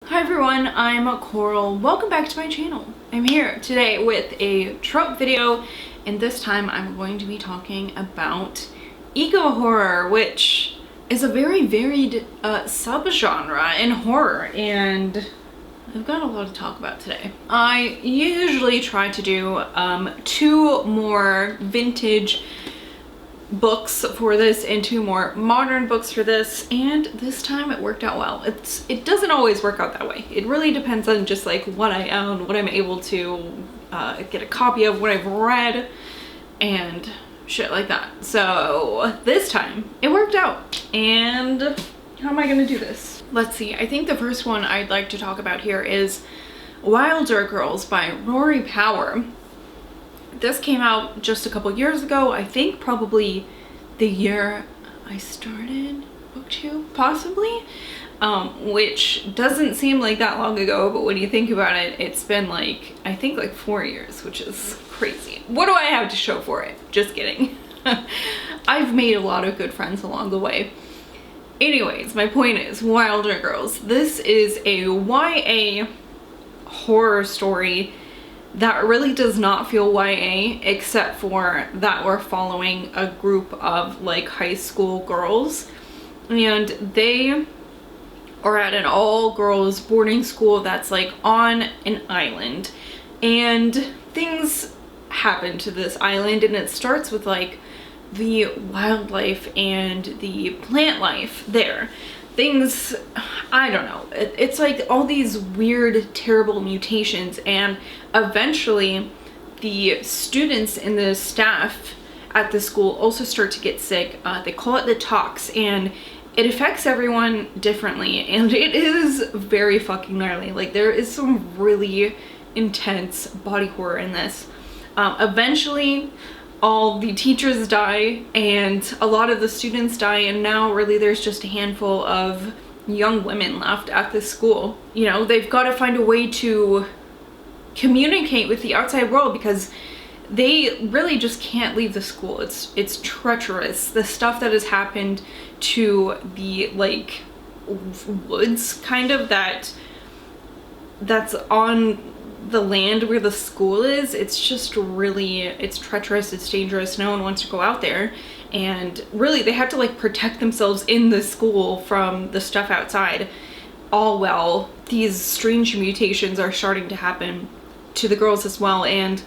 Hi everyone, I'm Coral. Welcome back to my channel. I'm here today with a trope video, and this time I'm going to be talking about eco horror, which is a very varied subgenre in horror, and I've got a lot to talk about today. I usually try to do two more vintage books for this and two more modern books for this, and this time it worked out well. It doesn't always work out that way. It really depends on just like what I own, what I'm able to get a copy of, what I've read, and shit like that. So this time it worked out, and how am I gonna do this? Let's see. I think the first one I'd like to talk about here is Wilder Girls by Rory Power. This came out just a couple years ago. I think probably the year I started booktube, possibly, which doesn't seem like that long ago, but when you think about it, it's been like, I think like 4 years, which is crazy. What do I have to show for it? Just kidding. I've made a lot of good friends along the way. Anyways, my point is Wilder Girls. This is a YA horror story that really does not feel YA, except for that we're following a group of like high school girls, and they are at an all-girls boarding school that's like on an island, and things happen to this island, and it starts with like the wildlife and the plant life there. Things, I don't know, it's like all these weird, terrible mutations, and eventually the students and the staff at the school also start to get sick. They call it the tox, and it affects everyone differently, and it is very fucking gnarly. Like, there is some really intense body horror in this. Eventually all the teachers die and a lot of the students die, and now really there's just a handful of young women left at this school. You know, they've got to find a way to communicate with the outside world because they really just can't leave the school. It's treacherous. The stuff that has happened to the like woods kind of that's on the land where the school is, it's just really, it's treacherous, it's dangerous, no one wants to go out there, and really they have to like protect themselves in the school from the stuff outside, all while these strange mutations are starting to happen to the girls as well. And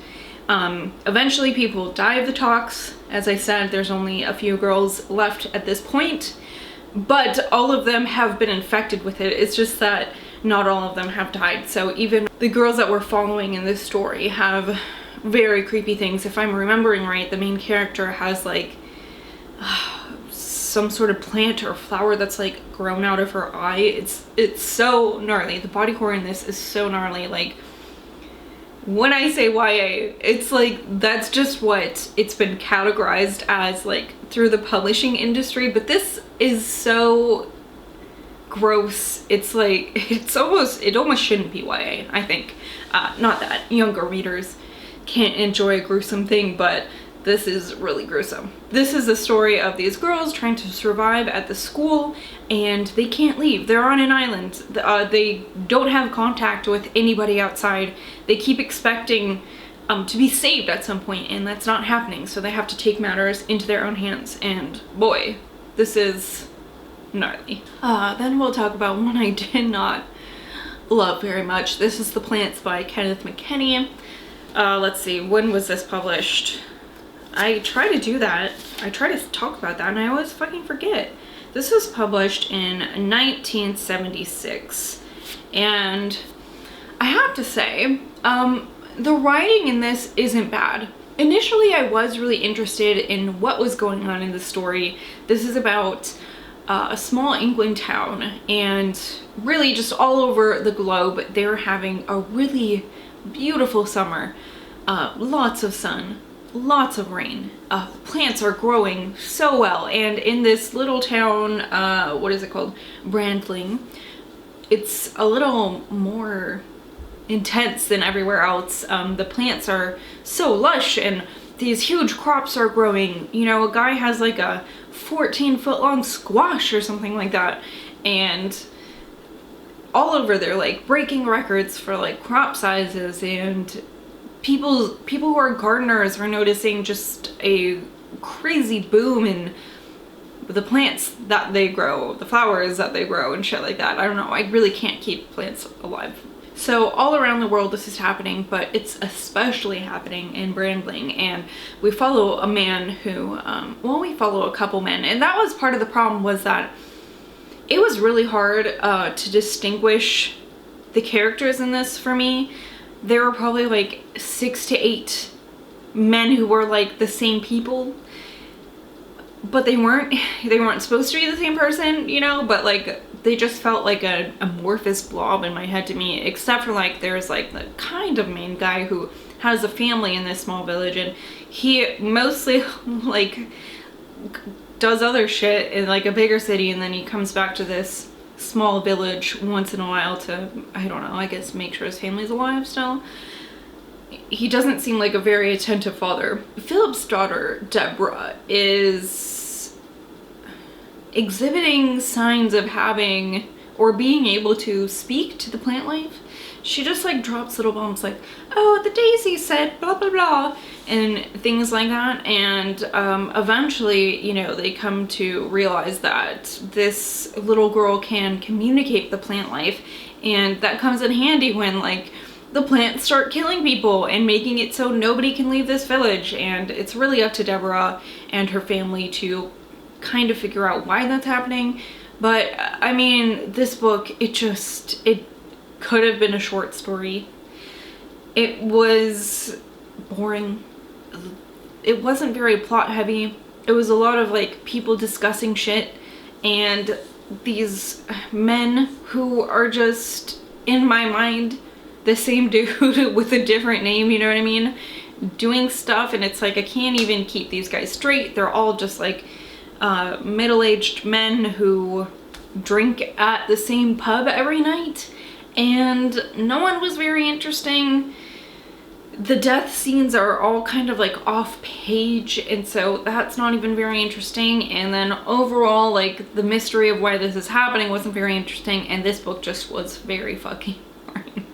eventually people die of the tox. As I said, there's only a few girls left at this point, but all of them have been infected with it. It's just that not all of them have died. So even the girls that we're following in this story have very creepy things. If I'm remembering right, the main character has like some sort of plant or flower that's like grown out of her eye. It's so gnarly. The body horror in this is so gnarly. Like, when I say YA, it's like that's just what it's been categorized as, like, through the publishing industry, but this is so gross. It's like, it almost shouldn't be YA, I think. Not that younger readers can't enjoy a gruesome thing, but this is really gruesome. This is the story of these girls trying to survive at the school, and they can't leave. They're on an island. They don't have contact with anybody outside. They keep expecting to be saved at some point, and that's not happening, so they have to take matters into their own hands, and boy, this is gnarly. Then we'll talk about one I did not love very much. This is The Plants by Kenneth McKenney. Let's see, when was this published? I try to do that. I try to talk about that and I always fucking forget. This was published in 1976, and I have to say, the writing in this isn't bad. Initially, I was really interested in what was going on in the story. This is about a small England town, and really just all over the globe, they're having a really beautiful summer. Lots of sun, lots of rain. Plants are growing so well, and in this little town, what is it called? Brandling. It's a little more intense than everywhere else. The plants are so lush, and these huge crops are growing. You know, a guy has like a 14-foot long squash or something like that, and all over. They're like breaking records for like crop sizes, and people who are gardeners are noticing just a crazy boom in the plants that they grow, the flowers that they grow and shit like that. I don't know, I really can't keep plants alive. So all around the world this is happening, but it's especially happening in Brandling, and we follow a man who, well, we follow a couple men, and that was part of the problem, was that it was really hard to distinguish the characters in this for me. There were probably like 6 to 8 men who were like the same people, but they weren't supposed to be the same person, you know, but like they just felt like a amorphous blob in my head to me, except for like there's like the kind of main guy who has a family in this small village, and he mostly like does other shit in like a bigger city, and then he comes back to this small village once in a while to, I don't know, I guess make sure his family's alive still. He doesn't seem like a very attentive father. Philip's daughter, Deborah, is exhibiting signs of having or being able to speak to the plant life. She just like drops little bombs like, oh, the daisy said blah blah blah, and things like that. And eventually, you know, they come to realize that this little girl can communicate the plant life, and that comes in handy when like the plants start killing people and making it so nobody can leave this village. And it's really up to Deborah and her family to kind of figure out why that's happening. But I mean, this book, it could have been a short story. It was boring. It wasn't very plot heavy. It was a lot of like people discussing shit, and these men who are just, in my mind, the same dude with a different name, you know what I mean, doing stuff, and it's like I can't even keep these guys straight. They're all just like middle-aged men who drink at the same pub every night, and no one was very interesting. The death scenes are all kind of like off page, and so that's not even very interesting. And then overall, like, the mystery of why this is happening wasn't very interesting, and this book just was very fucking boring.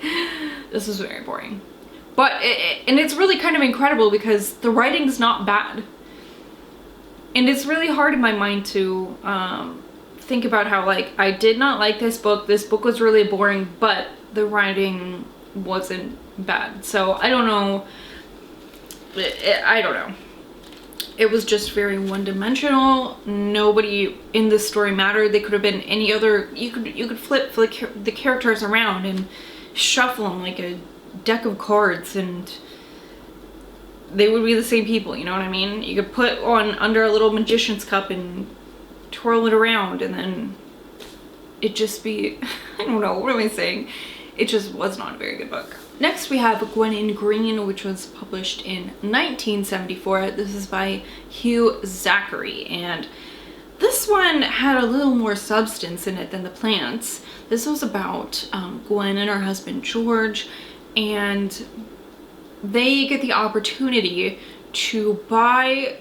This was very boring. But and it's really kind of incredible because the writing's not bad, and it's really hard in my mind to think about how like I did not like this book. This book was really boring, but the writing wasn't bad. So I don't know. I don't know. It was just very one-dimensional. Nobody in this story mattered. They could have been any other. You could flip the characters around and shuffle them like a deck of cards, and they would be the same people, you know what I mean? You could put on under a little magician's cup and twirl it around, and then it just be, I don't know, what am I saying? It just was not a very good book. Next we have Gwen in Green, which was published in 1974. This is by Hugh, Zachary, and this one had a little more substance in it than the plants. This was about Gwen and her husband George, and they get the opportunity to buy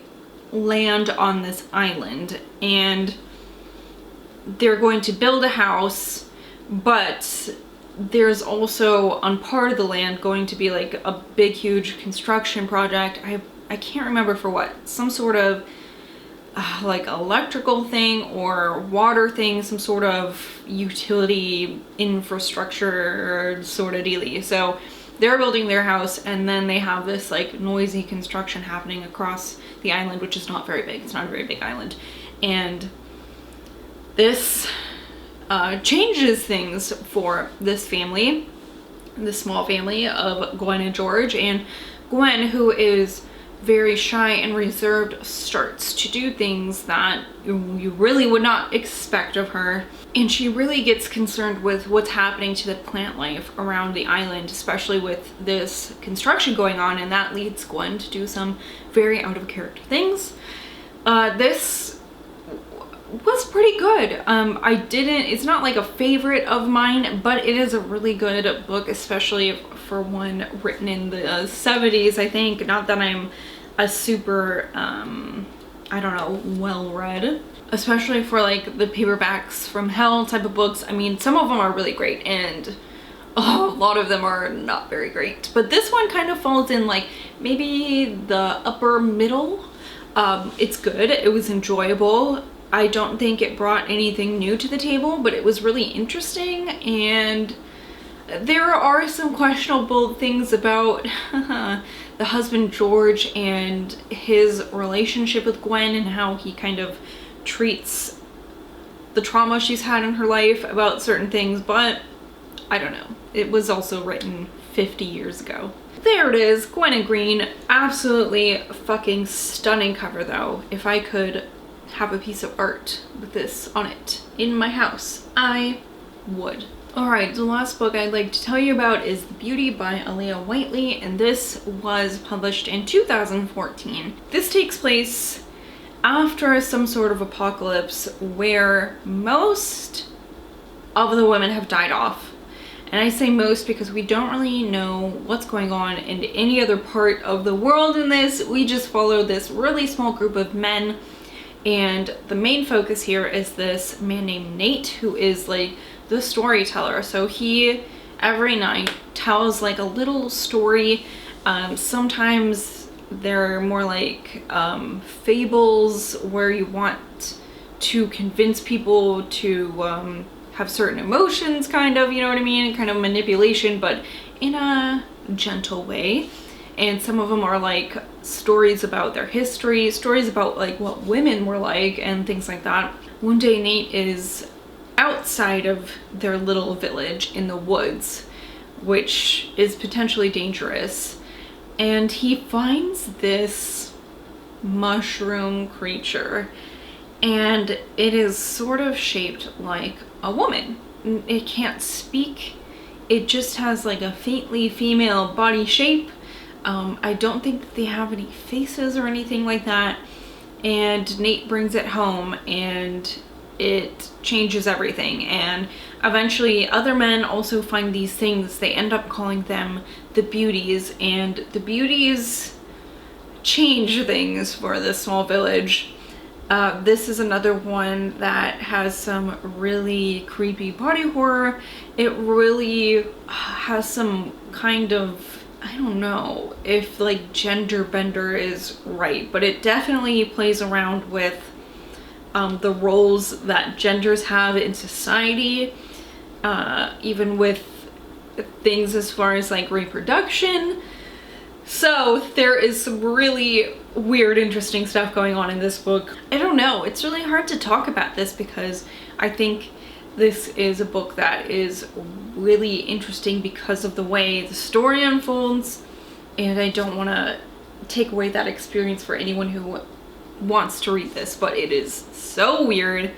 land on this island, and they're going to build a house, but there's also on part of the land going to be like a big huge construction project. I can't remember for what, some sort of like electrical thing or water thing, some sort of utility infrastructure sort of dealie. So they're building their house, and then they have this like noisy construction happening across the island, which is not very big. It's not a very big island, and this changes things for this family, this small family of Gwen and George. And Gwen, who is very shy and reserved, starts to do things that you really would not expect of her, and she really gets concerned with what's happening to the plant life around the island, especially with this construction going on, and that leads Gwen to do some very out of character things. This was pretty good. It's not like a favorite of mine, but it is a really good book, especially for one written in the 70s, I think. Not that I'm a super, I don't know, well-read. especially for like the paperbacks from hell type of books. I mean, some of them are really great and a lot of them are not very great, but this one kind of falls in like maybe the upper middle. It's good, it was enjoyable. I don't think it brought anything new to the table, but it was really interesting, and there are some questionable things about the husband George and his relationship with Gwen and how he kind of treats the trauma she's had in her life about certain things, but I don't know. It was also written 50 years ago. There it is, Gwen and Green. Absolutely fucking stunning cover though. If I could have a piece of art with this on it in my house, I would. Alright, the last book I'd like to tell you about is The Beauty by Aliya Whiteley, and this was published in 2014. This takes place after some sort of apocalypse where most of the women have died off. And I say most because we don't really know what's going on in any other part of the world in this. We just follow this really small group of men, and the main focus here is this man named Nate, who is like the storyteller. So he every night tells like a little story. Sometimes they're more like fables where you want to convince people to have certain emotions, kind of, you know what I mean, kind of manipulation, but in a gentle way. And some of them are like stories about their history, stories about like what women were like and things like that. One day Nate is outside of their little village in the woods, which is potentially dangerous, and he finds this mushroom creature, and it is sort of shaped like a woman. It can't speak, it just has like a faintly female body shape. I don't think that they have any faces or anything like that, and Nate brings it home and it changes everything. And eventually other men also find these things. They end up calling them the beauties, and the beauties change things for this small village. This is another one that has some really creepy body horror. It really has some kind of, I don't know if like gender bender is right, but it definitely plays around with the roles that genders have in society, even with things as far as like reproduction. So there is some really weird, interesting stuff going on in this book. I don't know, it's really hard to talk about this because I think this is a book that is really interesting because of the way the story unfolds, and I don't want to take away that experience for anyone who wants to read this, but it is so weird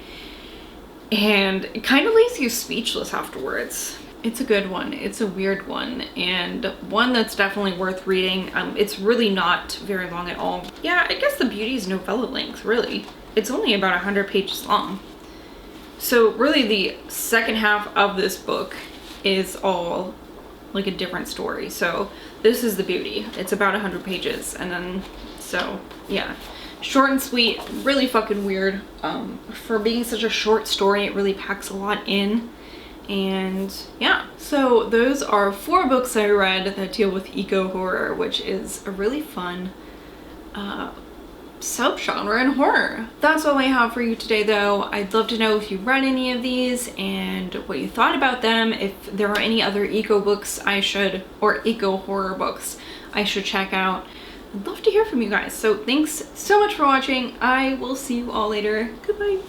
and it kind of leaves you speechless afterwards. It's a good one, it's a weird one, and one that's definitely worth reading. It's really not very long at all. Yeah, I guess The Beauty is novella length, really. It's only about 100 pages long. So really the second half of this book is all like a different story. So this is The Beauty. It's about 100 pages, and then, so yeah. Short and sweet, really fucking weird. For being such a short story, it really packs a lot in. And yeah, so those are 4 books I read that deal with eco-horror, which is a really fun subgenre in horror. That's all I have for you today though. I'd love to know if you read any of these and what you thought about them, if there are any other eco books I should, or eco-horror books I should check out. I'd love to hear from you guys. So thanks so much for watching. I will see you all later. Goodbye.